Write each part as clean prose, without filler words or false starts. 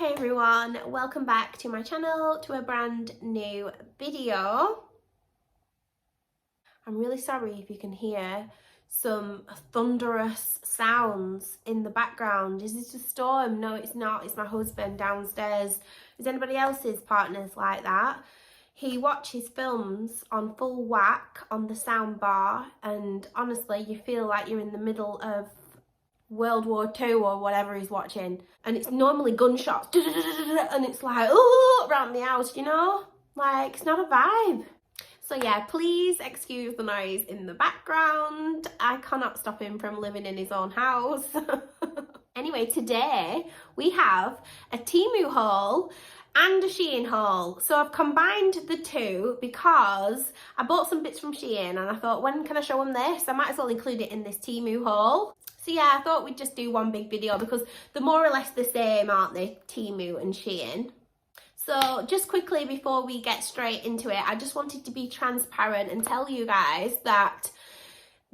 Hey everyone, welcome back to my channel, to a brand new video. I'm really sorry if you can hear some thunderous sounds in the background. Is this a storm? No, it's not. It's my husband downstairs. Is anybody else's partners like that? He watches films on full whack on the sound bar, and honestly you feel like you're in the middle of World War II or whatever he's watching, and it's normally gunshots and it's like oh around the house, you know, like it's not a vibe. So yeah, please excuse the noise in the background. I cannot stop him from living in his own house. Anyway, today we have a TEMU haul and a Shein haul. So I've combined the two because I bought some bits from Shein and I thought, when can I show them this? I might as well include it in this TEMU haul. So yeah, I thought we'd just do one big video because they're more or less the same, aren't they? TEMU and Shein. So just quickly before we get straight into it, I just wanted to be transparent and tell you guys that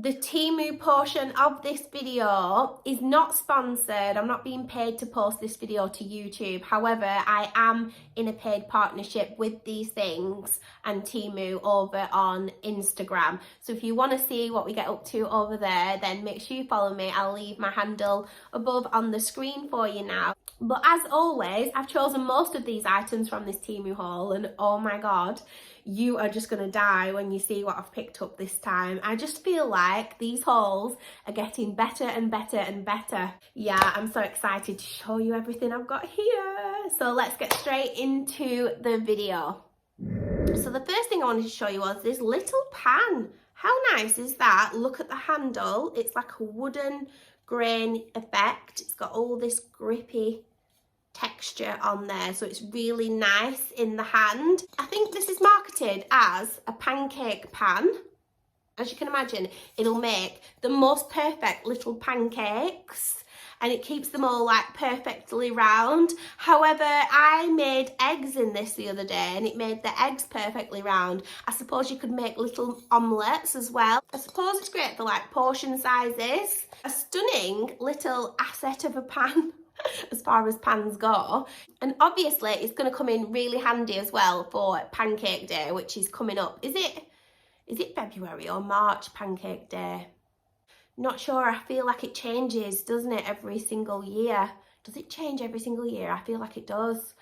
the TEMU portion of this video is not sponsored. I'm not being paid to post this video to YouTube. However, I am in a paid partnership with these things and TEMU over on Instagram. So if you want to see what we get up to over there, then make sure you follow me. I'll leave my handle above on the screen for you now. But as always, I've chosen most of these items from this TEMU haul, and oh my god, you are just going to die when you see what I've picked up this time. I just feel like these hauls are getting better and better and better. Yeah, I'm so excited to show you everything I've got here. So let's get straight into the video. So the first thing I wanted to show you was this little pan. How nice is that? Look at the handle. It's like a wooden grain effect. It's got all this grippy texture on there, so it's really nice in the hand. I think this is marketed as a pancake pan. As you can imagine, it'll make the most perfect little pancakes and it keeps them all like perfectly round. However, I made eggs in this the other day and it made the eggs perfectly round. I suppose you could make little omelettes as well. I suppose it's great for like portion sizes. A stunning little asset of a pan as far as pans go, and obviously it's going to come in really handy as well for pancake day, which is coming up. Is it February or March pancake day? Not sure. I feel like it changes, doesn't it, every single year? Does it change every single year? I feel like it does.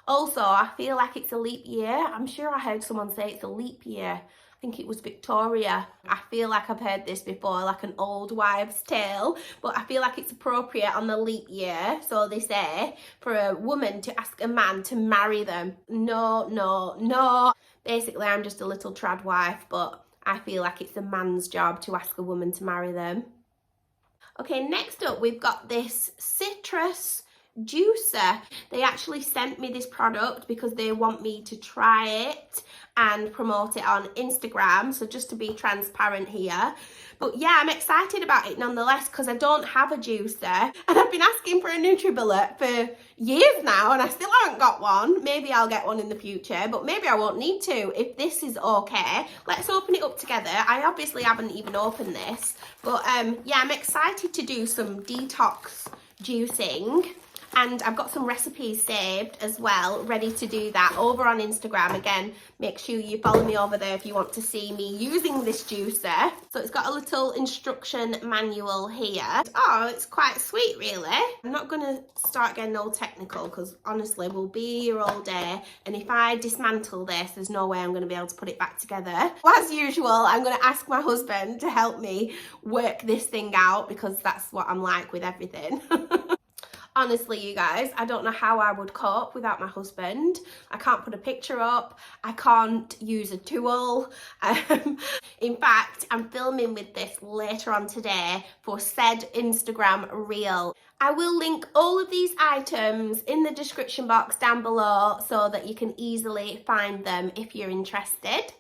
Also, I feel like it's a leap year. I'm sure I heard someone say it's a leap year. I think it was Victoria. I feel like I've heard this before, like an old wives' tale, but I feel like it's appropriate on the leap year. So they say for a woman to ask a man to marry them. No, no, no. Basically, I'm just a little trad wife, but I feel like it's a man's job to ask a woman to marry them. Okay, next up, we've got this citrus juicer. They actually sent me this product because they want me to try it and promote it on Instagram, so just to be transparent here. But yeah, I'm excited about it nonetheless because I don't have a juicer and I've been asking for a NutriBullet for years now and I still haven't got one. Maybe I'll get one in the future, but maybe I won't need to if this is okay. Let's open it up together. I obviously haven't even opened this, but yeah, I'm excited to do some detox juicing. And I've got some recipes saved as well, ready to do that over on Instagram. Again, make sure you follow me over there if you want to see me using this juicer. So it's got a little instruction manual here. Oh, it's quite sweet, really. I'm not going to start getting all technical because honestly, we'll be here all day. And if I dismantle this, there's no way I'm going to be able to put it back together. Well, as usual, I'm going to ask my husband to help me work this thing out because that's what I'm like with everything. Honestly, you guys, I don't know how I would cope without my husband. I can't put a picture up. I can't use a tool. In fact, I'm filming with this later on today for said Instagram reel. I will link all of these items in the description box down below so that you can easily find them if you're interested.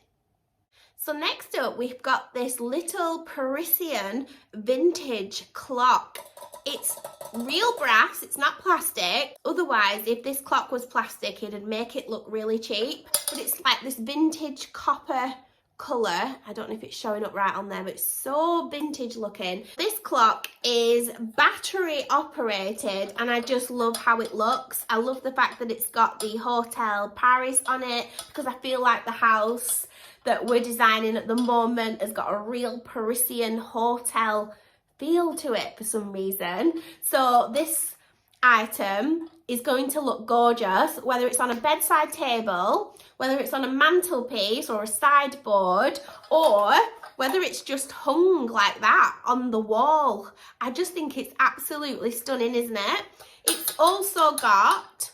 So next up, we've got this little Parisian vintage clock. It's real brass, it's not plastic. Otherwise, if this clock was plastic, it'd make it look really cheap. But it's like this vintage copper colour. I don't know if it's showing up right on there, but it's so vintage looking. This clock is battery operated and I just love how it looks. I love the fact that it's got the Hotel Paris on it, because I feel like the house that we're designing at the moment has got a real Parisian hotel feel to it for some reason. So this item is going to look gorgeous, whether it's on a bedside table, whether it's on a mantelpiece or a sideboard, or whether it's just hung like that on the wall. I just think it's absolutely stunning, isn't it? It's also got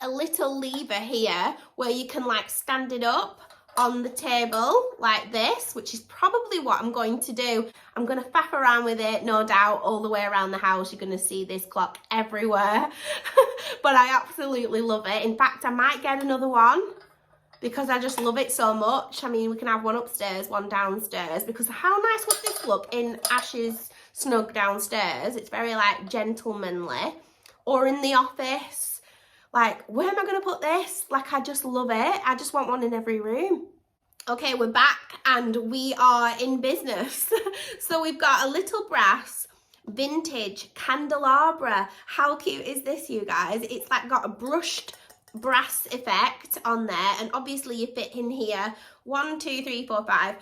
a little lever here where you can like stand it up on the table like this, which is probably what I'm going to do. I'm going to faff around with it, no doubt, all the way around the house. You're going to see this clock everywhere. But I absolutely love it. In fact, I might get another one because I just love it so much. I mean, we can have one upstairs, one downstairs, because how nice would this look in Ash's snug downstairs? It's very like gentlemanly. Or in the office. Like, where am I going to put this? Like, I just love it. I just want one in every room. Okay, we're back and we are in business. So we've got a little brass vintage candelabra. How cute is this, you guys? It's like got a brushed brass effect on there. And obviously you fit in here 1, 2, 3, 4, 5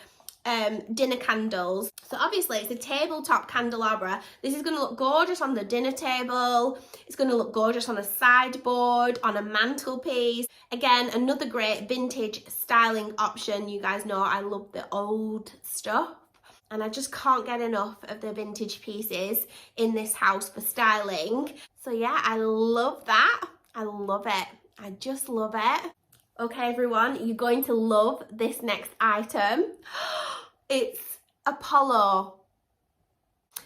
dinner candles. So obviously it's a tabletop candelabra. This is going to look gorgeous on the dinner table. It's going to look gorgeous on a sideboard, on a mantelpiece. Again, another great vintage styling option. You guys know I love the old stuff, and I just can't get enough of the vintage pieces in this house for styling. So yeah, I love that. I love it. I just love it. Okay, everyone, you're going to love this next item. It's Apollo.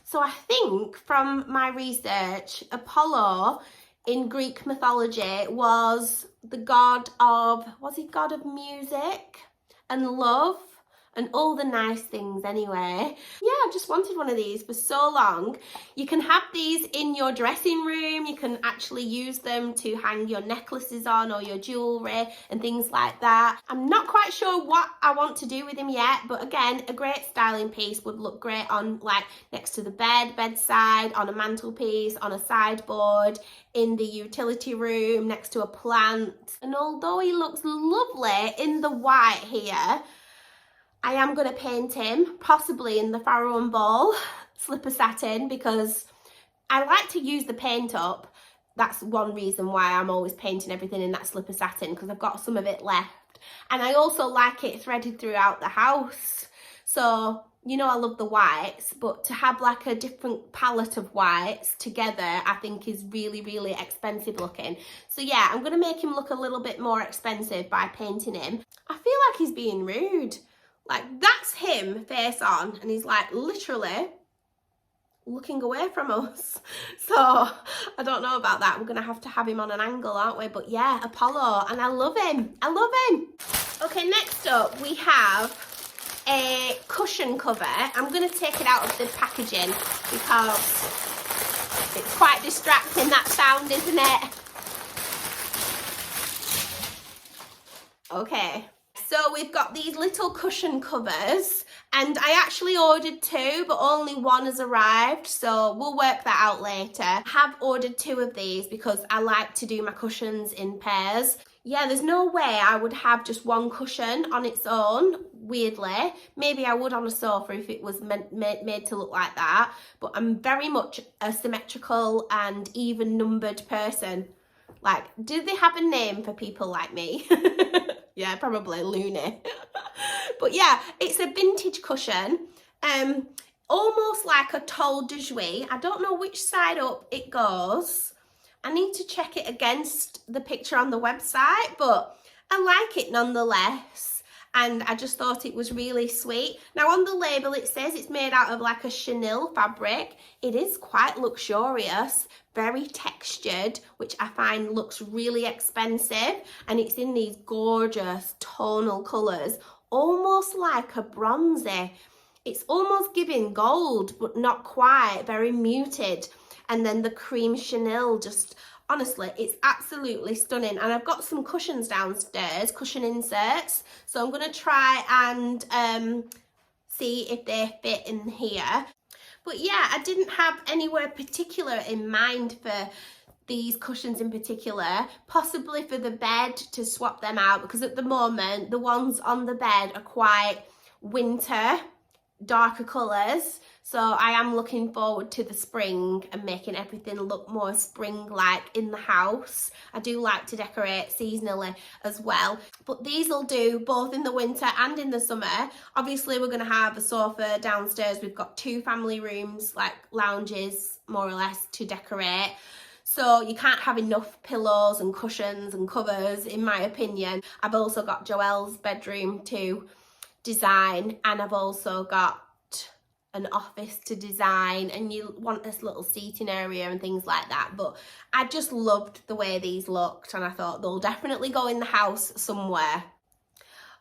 So I think from my research, Apollo in Greek mythology was the god of, was he god of music and love and all the nice things anyway. Yeah, I just wanted one of these for so long. You can have these in your dressing room. You can actually use them to hang your necklaces on or your jewellery and things like that. I'm not quite sure what I want to do with them yet, but again, a great styling piece would look great on like next to the bed, bedside, on a mantelpiece, on a sideboard, in the utility room, next to a plant. And although he looks lovely in the white here, I am going to paint him, possibly in the Farrow and Ball slipper satin, because I like to use the paint up. That's one reason why I'm always painting everything in that slipper satin, because I've got some of it left. And I also like it threaded throughout the house. So, you know, I love the whites, but to have like a different palette of whites together, I think is really, really expensive looking. So yeah, I'm going to make him look a little bit more expensive by painting him. I feel like he's being rude. Like, that's him face on, and he's like literally looking away from us. So I don't know about that. We're gonna have him on an angle, aren't we? But yeah, Apollo, and I love him. I love him. Okay, next up we have a cushion cover. I'm gonna take it out of the packaging because it's quite distracting, that sound, isn't it? Okay. So we've got these little cushion covers, and I actually ordered 2, but only 1 has arrived, so we'll work that out later. I have ordered 2 of these because I like to do my cushions in pairs. Yeah, there's no way I would have just 1 cushion on its own, weirdly. Maybe I would on a sofa if it was made to look like that, but I'm very much a symmetrical and even numbered person. Like, do they have a name for people like me? Yeah, probably loony. But yeah, it's a vintage cushion, almost like a tall de jouy. I don't know which side up it goes. I need to check it against the picture on the website, but I like it nonetheless. And I just thought it was really sweet. Now on the label it says it's made out of like a chenille fabric. It is quite luxurious, very textured, which I find looks really expensive. And it's in these gorgeous tonal colours, almost like a bronzy. It's almost giving gold, but not quite, very muted. And then the cream chenille just Honestly, it's absolutely stunning. And I've got some cushions downstairs, cushion inserts. So I'm going to try and see if they fit in here. But yeah, I didn't have anywhere particular in mind for these cushions in particular, possibly for the bed to swap them out, because at the moment the ones on the bed are quite winter, darker colours. So I am looking forward to the spring and making everything look more spring-like in the house. I do like to decorate seasonally as well. But these will do both in the winter and in the summer. Obviously, we're going to have a sofa downstairs. We've got 2 family rooms, like lounges, more or less, to decorate. So you can't have enough pillows and cushions and covers, in my opinion. I've also got Joelle's bedroom to design, and I've also got an office to design, and you want this little seating area and things like that. But I just loved the way these looked, and I thought they'll definitely go in the house somewhere.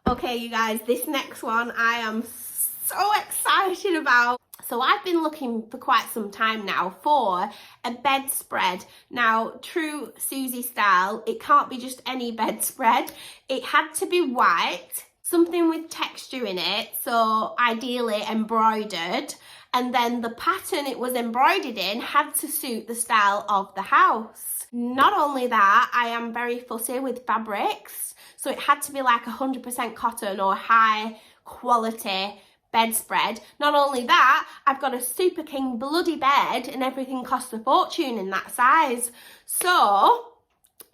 Okay, you guys, this next one I am so excited about. So I've been looking for quite some time now for a bedspread. Now, true Suzy style, it can't be just any bedspread. It had to be white, something with texture in it, so ideally embroidered, and then the pattern it was embroidered in had to suit the style of the house. Not only that, I am very fussy with fabrics, so it had to be like 100% cotton or high quality bedspread. Not only that, I've got a Super King bloody bed, and everything costs a fortune in that size. So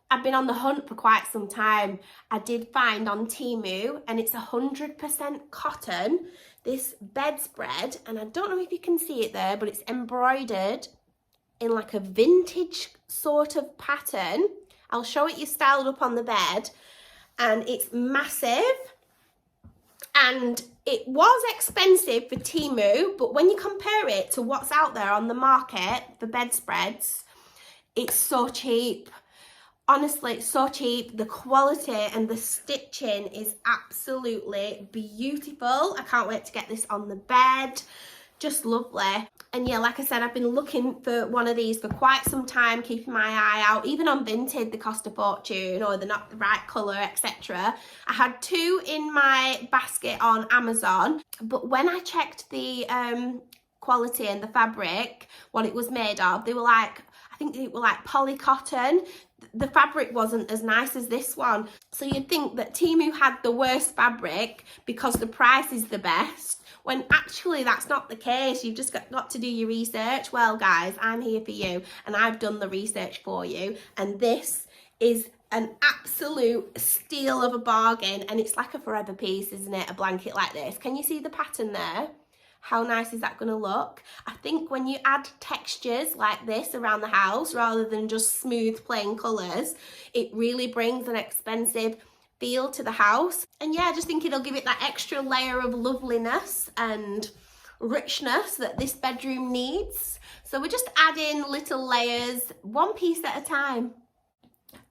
I've been on the hunt for quite some time. I did find on TEMU, and it's 100% cotton, this bedspread, and I don't know if you can see it there, but it's embroidered in like a vintage sort of pattern. I'll show it you styled up on the bed, and it's massive, and it was expensive for TEMU, but when you compare it to what's out there on the market for bedspreads, it's so cheap. Honestly, it's so cheap. The quality and the stitching is absolutely beautiful. I can't wait to get this on the bed. Just lovely. And yeah, like I said, I've been looking for one of these for quite some time, keeping my eye out. Even on Vinted, they cost a fortune, or they're not the right colour, etc. I had 2 in my basket on Amazon, but when I checked the quality and the fabric, what it was made of, they were like, I think they were like poly cotton. The fabric wasn't as nice as this one. So you'd think that TEMU had the worst fabric because the price is the best, when actually that's not the case. You've just got to do your research. Well, guys, I'm here for you, and I've done the research for you, and this is an absolute steal of a bargain, and it's like a forever piece, isn't it? A blanket like this. Can you see the pattern there? How nice is that going to look? I think when you add textures like this around the house, rather than just smooth plain colours, it really brings an expensive feel to the house. And yeah, I just think it'll give it that extra layer of loveliness and richness that this bedroom needs. So we're just adding little layers, one piece at a time.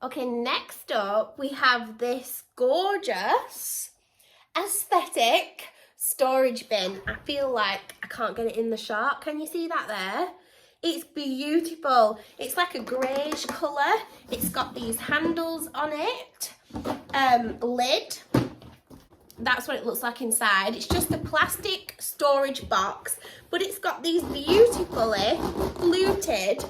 Okay, next up we have this gorgeous aesthetic storage bin. I feel like I can't get it in the shot. Can you see that there? It's beautiful. It's like a greyish colour. It's got these handles on it. Lid. That's what it looks like inside. It's just a plastic storage box, but it's got these beautifully fluted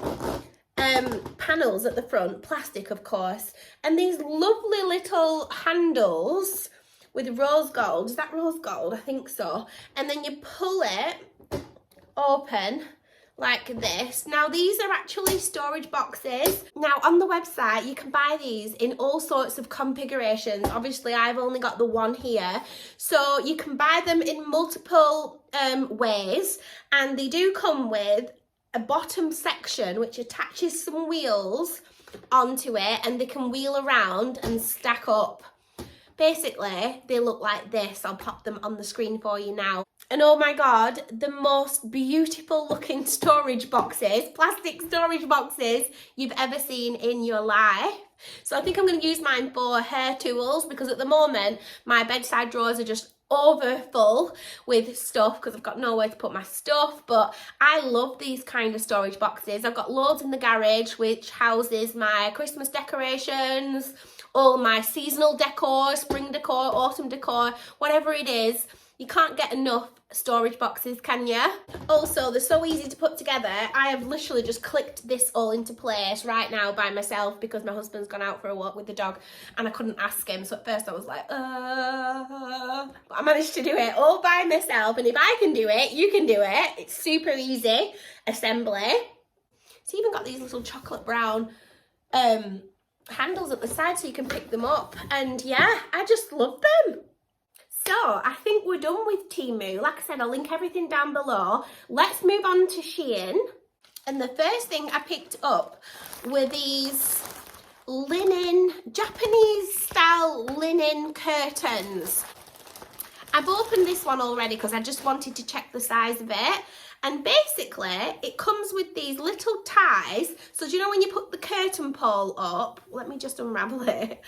panels at the front, plastic of course, and these lovely little handles with rose gold. Is that rose gold? I think so. And then you pull it open like this. Now these are actually storage boxes. Now on the website you can buy these in all sorts of configurations. Obviously I've only got the one here, so you can buy them in multiple ways, and they do come with a bottom section which attaches some wheels onto it, and they can wheel around and stack up. Basically, they look like this. I'll pop them on the screen for you now. And oh my God, the most beautiful looking storage boxes, plastic storage boxes you've ever seen in your life. So I think I'm going to use mine for hair tools, because at the moment my bedside drawers are just over full with stuff because I've got nowhere to put my stuff, but I love these kind of storage boxes. I've got loads in the garage which houses my Christmas decorations, all my seasonal decor, spring decor, autumn decor, whatever it is. You can't get enough storage boxes, can you? Also, they're so easy to put together. I have literally just clicked this all into place right now by myself because my husband's gone out for a walk with the dog and I couldn't ask him. So at first I was like, but I managed to do it all by myself. And if I can do it, you can do it. It's super easy assembly. It's even got these little chocolate brown handles at the side so you can pick them up. And yeah, I just love them. So I think we're done with Temu. Like I said, I'll link everything down below. Let's move on to Shein. And the first thing I picked up were these linen, Japanese style linen curtains. I've opened this one already because I just wanted to check the size of it. And basically, it comes with these little ties. So do you know when you put the curtain pole up? Let me just unravel it.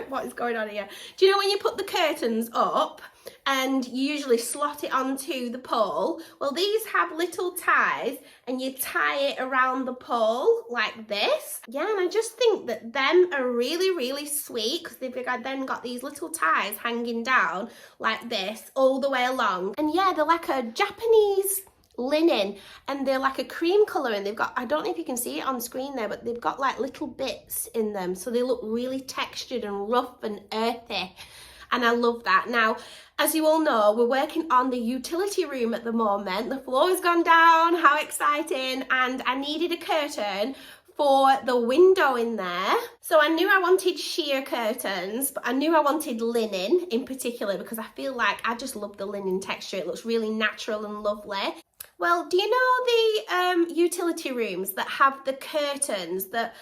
What is going on here? Do you know when you put the curtains up and you usually slot it onto the pole? Well, these have little ties and you tie it around the pole like this. Yeah, and I just think that them are really, really sweet because they've then got these little ties hanging down like this all the way along. And yeah, they're like a Japanese linen and they're like a cream colour and they've got, I don't know if you can see it on screen there, but they've got like little bits in them so they look really textured and rough and earthy, and I love that. Now, as you all know, we're working on the utility room at the moment. The floor's gone down, how exciting, and I needed a curtain for the window in there. So I knew I wanted sheer curtains, but I knew I wanted linen in particular because I feel like I just love the linen texture. It looks really natural and lovely. Well, do you know the utility rooms that have the curtains that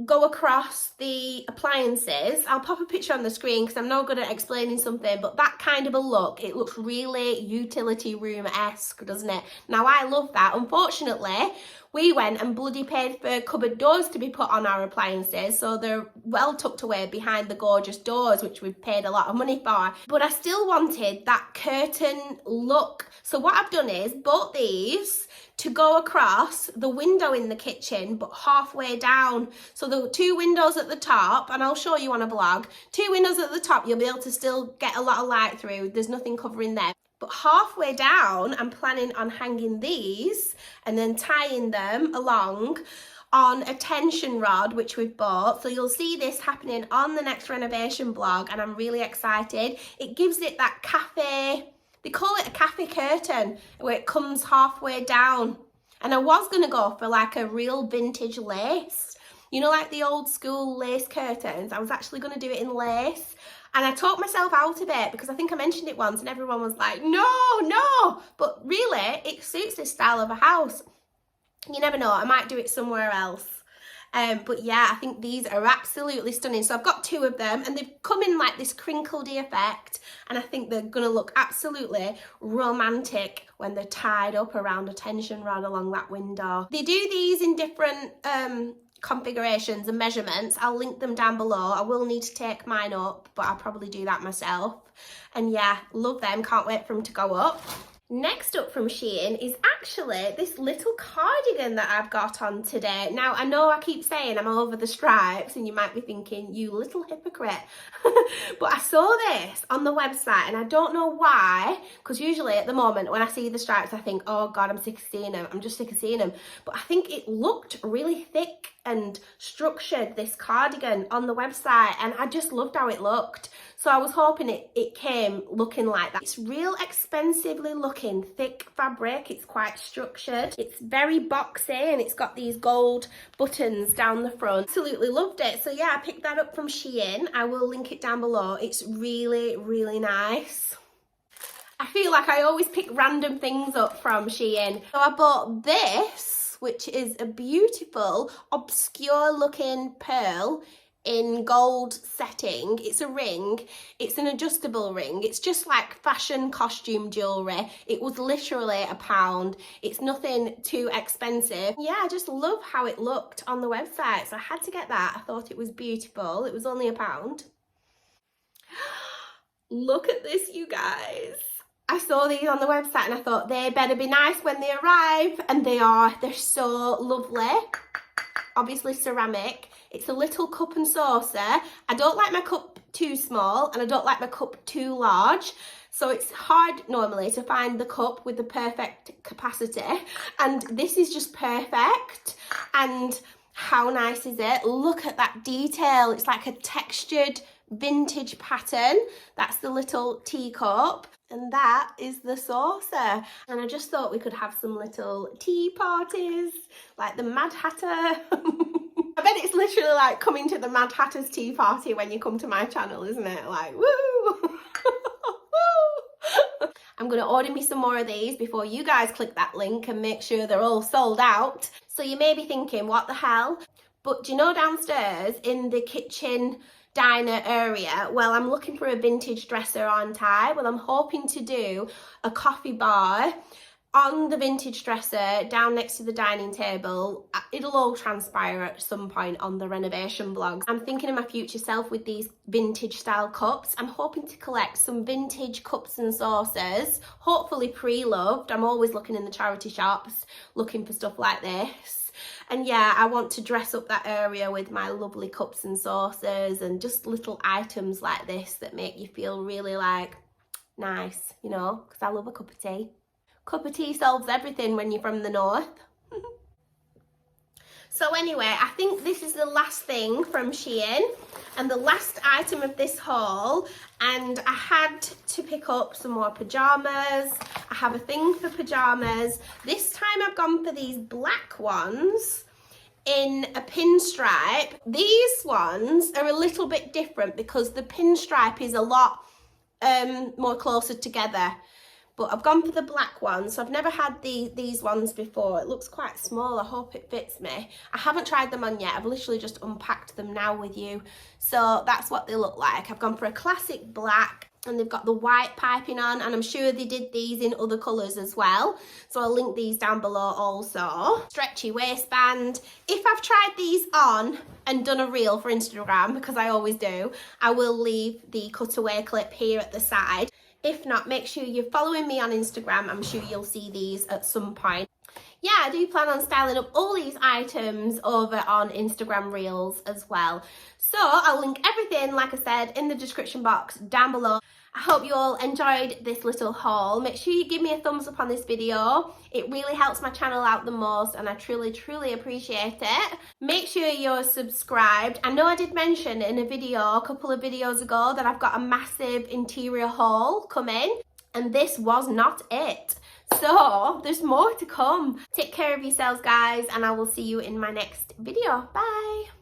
go across the appliances? I'll pop a picture on the screen because I'm no good at explaining something, but that kind of a look, it looks really utility room-esque, doesn't it? Now, I love that. Unfortunately, we went and bloody paid for cupboard doors to be put on our appliances, so they're well tucked away behind the gorgeous doors, which we've paid a lot of money for. But I still wanted that curtain look. So what I've done is bought these to go across the window in the kitchen, but halfway down. So the two windows at the top, and I'll show you on a vlog, two windows at the top, you'll be able to still get a lot of light through. There's nothing covering there. But halfway down, I'm planning on hanging these and then tying them along on a tension rod, which we've bought. So you'll see this happening on the next renovation vlog, and I'm really excited. It gives it that cafe, they call it a cafe curtain, where it comes halfway down. And I was going to go for like a real vintage lace. You know, like the old school lace curtains. I was actually going to do it in lace. And I talked myself out of it because I think I mentioned it once and everyone was like, no. But really, it suits this style of a house. You never know, I might do it somewhere else. But yeah, I think these are absolutely stunning. So I've got two of them and they've come in like this crinkledy effect, and I think they're gonna look absolutely romantic when they're tied up around a tension rod along that window. They do these in different configurations and measurements. I'll link them down below. I will need to take mine up, but I'll probably do that myself. And yeah, love them, can't wait for them to go up. Next up from Shein is actually this little cardigan that I've got on today. Now, I know I keep saying I'm over the stripes and you might be thinking, you little hypocrite. But I saw this on the website and I don't know why, because usually at the moment when I see the stripes, I think, oh God, I'm sick of seeing them. I'm just sick of seeing them. But I think it looked really thick and structured, this cardigan on the website, and I just loved how it looked. So I was hoping it came looking like that. It's real expensively looking, thick fabric. It's quite structured. It's very boxy and it's got these gold buttons down the front. Absolutely loved it. So yeah, I picked that up from Shein. I will link it down below. It's really, really nice. I feel like I always pick random things up from Shein. So I bought this, which is a beautiful, obscure looking pearl in gold setting. It's a ring, it's an adjustable ring, it's just like fashion costume jewellery. It was literally £1. It's nothing too expensive. Yeah, I just love how it looked on the website, so I had to get that. I thought it was beautiful. It was only £1. Look at this, you guys. I saw these on the website and I thought they better be nice when they arrive, and they are. They're so lovely. Obviously ceramic. It's a little cup and saucer. I don't like my cup too small and I don't like my cup too large. So it's hard normally to find the cup with the perfect capacity, and this is just perfect. And how nice is it? Look at that detail. It's like a textured vintage pattern. That's the little teacup, and that is the saucer. And I just thought we could have some little tea parties like the Mad Hatter. I bet it's literally like coming to the Mad Hatter's tea party when you come to my channel, isn't it? Like, woo! I'm going to order me some more of these before you guys click that link and make sure they're all sold out. So you may be thinking, what the hell? But do you know, downstairs in the kitchen diner area, well, I'm looking for a vintage dresser, aren't I? Well, I'm hoping to do a coffee bar on the vintage dresser down next to the dining table. It'll all transpire at some point on the renovation vlogs. I'm thinking of my future self with these vintage style cups. I'm hoping to collect some vintage cups and saucers, hopefully pre-loved. I'm always looking in the charity shops looking for stuff like this. And yeah, I want to dress up that area with my lovely cups and saucers and just little items like this that make you feel really like nice, you know, because I love a cup of tea. Cup of tea solves everything when you're from the north. So anyway, I think this is the last thing from Shein and the last item of this haul, and I had to pick up some more pajamas. I have a thing for pajamas. This time I've gone for these black ones in a pinstripe. These ones are a little bit different because the pinstripe is a lot more closer together. But I've gone for the black ones. So I've never had these ones before. It looks quite small. I hope it fits me. I haven't tried them on yet. I've literally just unpacked them now with you. So that's what they look like. I've gone for a classic black, and they've got the white piping on, and I'm sure they did these in other colours as well. So I'll link these down below also. Stretchy waistband. If I've tried these on and done a reel for Instagram, because I always do, I will leave the cutaway clip here at the side. If not, make sure you're following me on Instagram. I'm sure you'll see these at some point. Yeah, I do plan on styling up all these items over on Instagram Reels as well. So I'll link everything, like I said, in the description box down below. I hope you all enjoyed this little haul. Make sure you give me a thumbs up on this video. It really helps my channel out the most, and I truly, truly appreciate it. Make sure you're subscribed. I know I did mention in a video a couple of videos ago that I've got a massive interior haul coming, and this was not it. So there's more to come. Take care of yourselves, guys, and I will see you in my next video. Bye.